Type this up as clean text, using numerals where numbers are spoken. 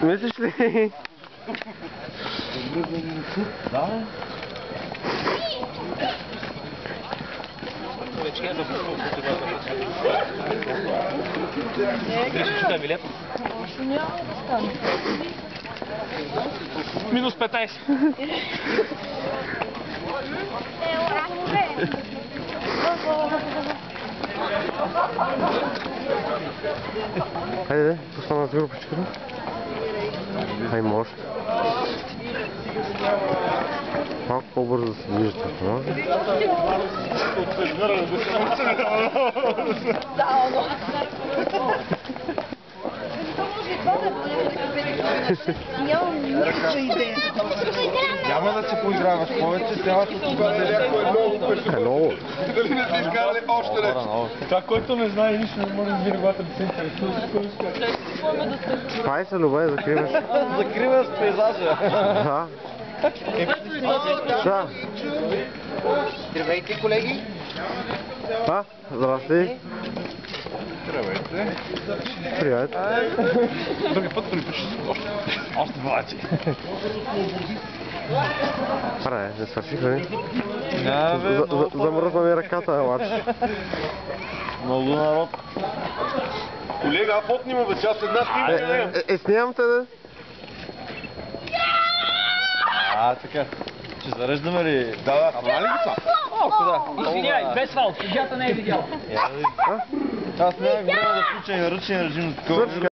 Мислиш ли? Да. Минус 15. Хайде, пусна с групичката. Хай може. Малко по-бързо да се движите, ако може. Няма да се поиграваш повече, трябва да се Е, много. Дали не сте изкарали още нещо? Това, който не знае нищо, не може да види главата да се интересува. Спай се, Любе, закриваш. Закрива с пейзажа. Да. Да. Здравейте, колеги! Здрасти. Здравейте! Привет. Други път припиши още 20. Аре, не свършиха ли? Да, Замръзна ми ръката, обаче. много народ. Колега, потни му вече, аз една снимка. Снимам те, да? Така. Ще зареждаме ли? Да, ама ли ги това? Малко, да. Извиняй, без фал, съдията не е видял. Аз нямах време да включа и ръчен режим на такова.